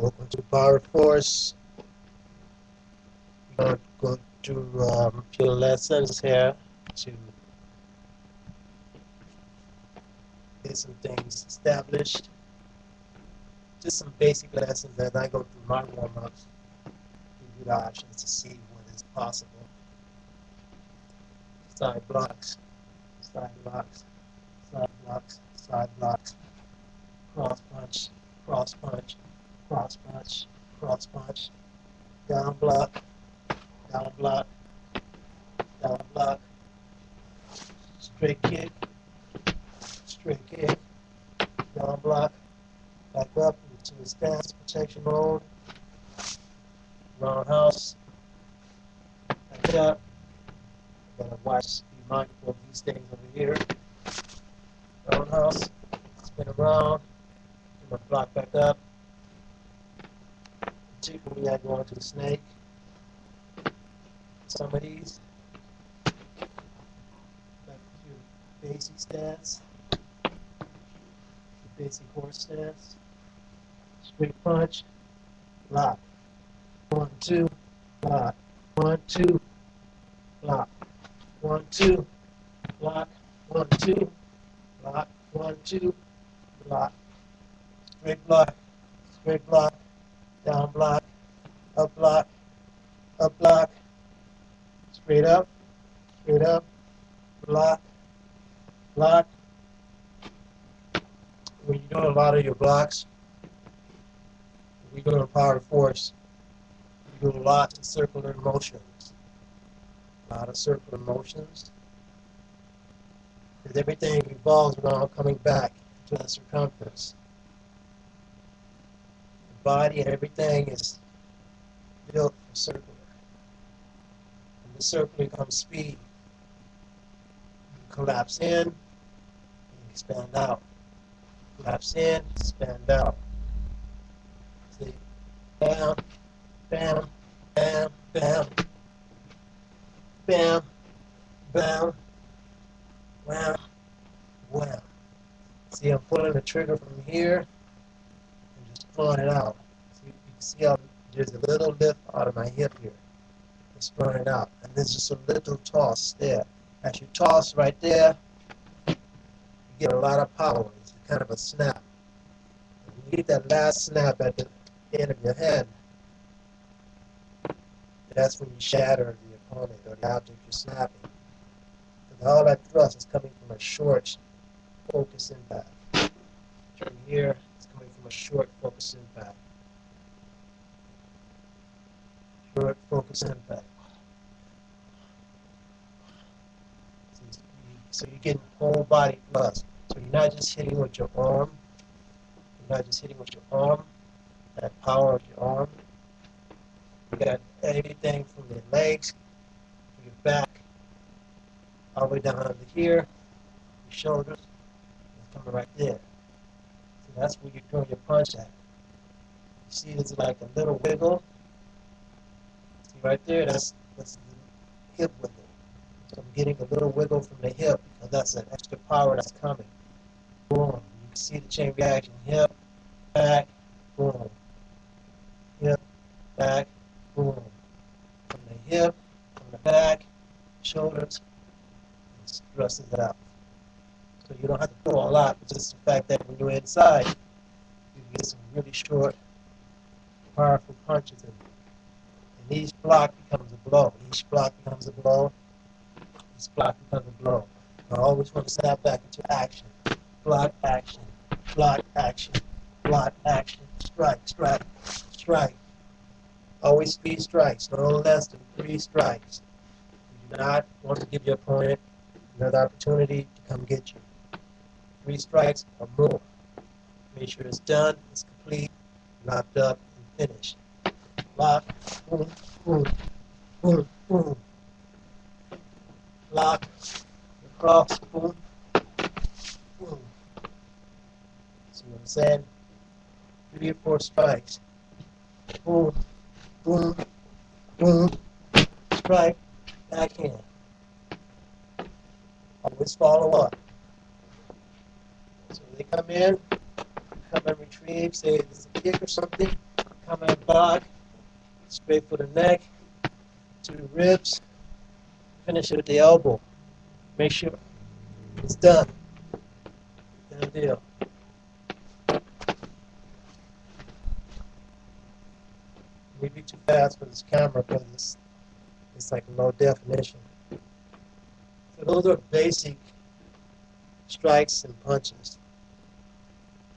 Welcome to Power Force. We're going to go to a few lessons here to get some things established. Just some basic lessons as I go through my warm-ups. Give you the options to see what is possible. Side blocks, side blocks, side blocks, side blocks. Cross punch, cross punch, cross punch, cross punch. Down block, down block, down block. Straight kick, down block, back up into the stance protection mode. Roundhouse, back up. Gotta watch, be mindful of these things over here. Roundhouse, spin around, do my block back up. Particularly I go into the snake. Some of these, back to basic stance, basic horse stance, straight punch, block, 1, 2, block, 1, 2, block, 1, 2, block, 1, 2, block, 1, 2, block, straight block, down block, up, straight up, block, block. When you're doing a lot of your blocks, we go to Power Force, you do lots of circular motions. A lot of circular motions. Because everything revolves around coming back to the circumference. The body and everything is built for circular. And the circular becomes speed. You collapse in, and expand out. Collapse in, expand out. See? Bam, bam, bam, bam, bam, bam, wham, wham. See, I'm pulling the trigger from here and just pulling it out. See, you can see how there's a little lift out of my hip here. Just throwing it out. And there's just a little toss there. As you toss right there, you get a lot of power. It's kind of a snap. And when you get that last snap at the end of your hand, that's when you shatter the opponent or the object you're snapping. Because all that thrust is coming from a short focus impact. Turn here, it's coming from a short focus impact. Short focus impact. So you're getting whole body thrust. So you're not just hitting with your arm. You're not just hitting with your arm. That power of your arm. You got everything from your legs, to your back, all the way down under here, your shoulders, it's coming right there. So that's where you're throwing your punch at. You see there's like a little wiggle. See right there, that's the hip wiggle. So I'm getting a little wiggle from the hip because that's an extra power that's coming. Boom. You can see the chain reaction. Hip, back, boom. Hip, back, boom. From the hip, from the back, shoulders, and thrust it out. So you don't have to do a lot, but just the fact that when you're inside, you get some really short, powerful punches in it. And each block becomes a blow. Each block becomes a blow. Each block becomes a blow. I always want to snap back into action. Block, action. Block, action. Block, action. Strike, strike, strike. Always 3 strikes, no less than 3 strikes. You do not want to give your opponent another opportunity to come get you. 3 strikes or more. Make sure it's done, it's complete, locked up, and finished. Lock, boom, boom, boom, boom. Lock, cross, boom, boom. See what I'm saying? 3 or 4 strikes. Boom, boom, boom, strike, backhand. Always follow up. So they come in and retrieve, say there's a kick or something, Combat block, straight for the neck, to the ribs, finish it with the elbow. Make sure it's done. Done deal. Maybe too fast for this camera because it's like low definition. So those are basic strikes and punches.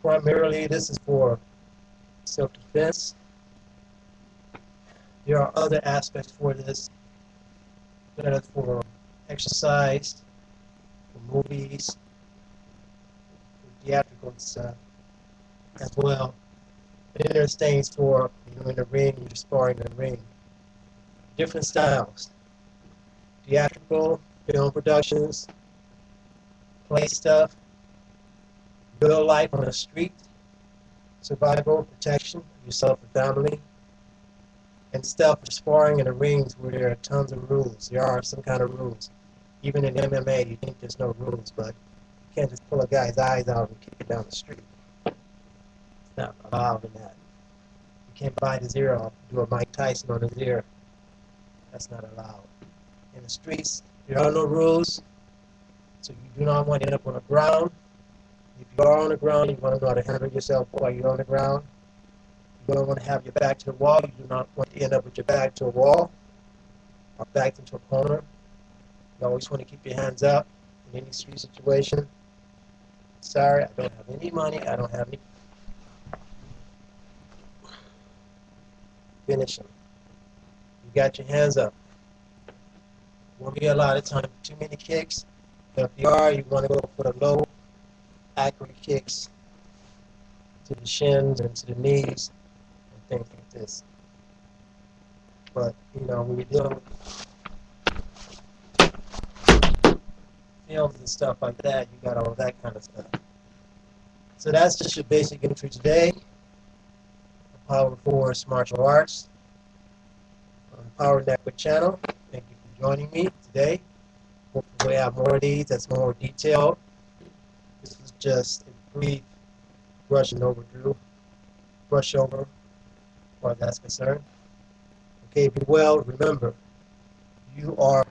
Primarily, this is for self-defense. There are other aspects for this that are for exercise, for movies, for theatrical stuff as well. But then there's things for in the ring, you're sparring in the ring. Different styles. Theatrical, film productions, play stuff, real life on the street, survival, protection of yourself and family, and stuff for sparring in the rings where there are tons of rules. There are some kind of rules. Even in MMA, you think there's no rules, but you can't just pull a guy's eyes out and kick it down the street. It's not allowed in that. You can't bite his ear off, do a Mike Tyson on his ear. That's not allowed. In the streets, there are no rules, so you do not want to end up on the ground. If you are on the ground, you want to know how to handle yourself while you're on the ground. You don't want to have your back to the wall. You do not want to end up with your back to a wall or backed into a corner. You always want to keep your hands up in any street situation. Sorry, I don't have any money. I don't have any. Finish them. You got your hands up. Won't be a lot of time for too many kicks. If you are, you want to go for the low, accurate kicks to the shins and to the knees and things like this. But, when you're dealing with films and stuff like that, you got all of that kind of stuff. So that's just your basic entry today. Power Force Martial Arts on the Power Network channel. Thank you for joining me today. Hopefully we have more of these that's more detailed. This was just a brief brush over as far as that's concerned. Okay, be well. Remember, you are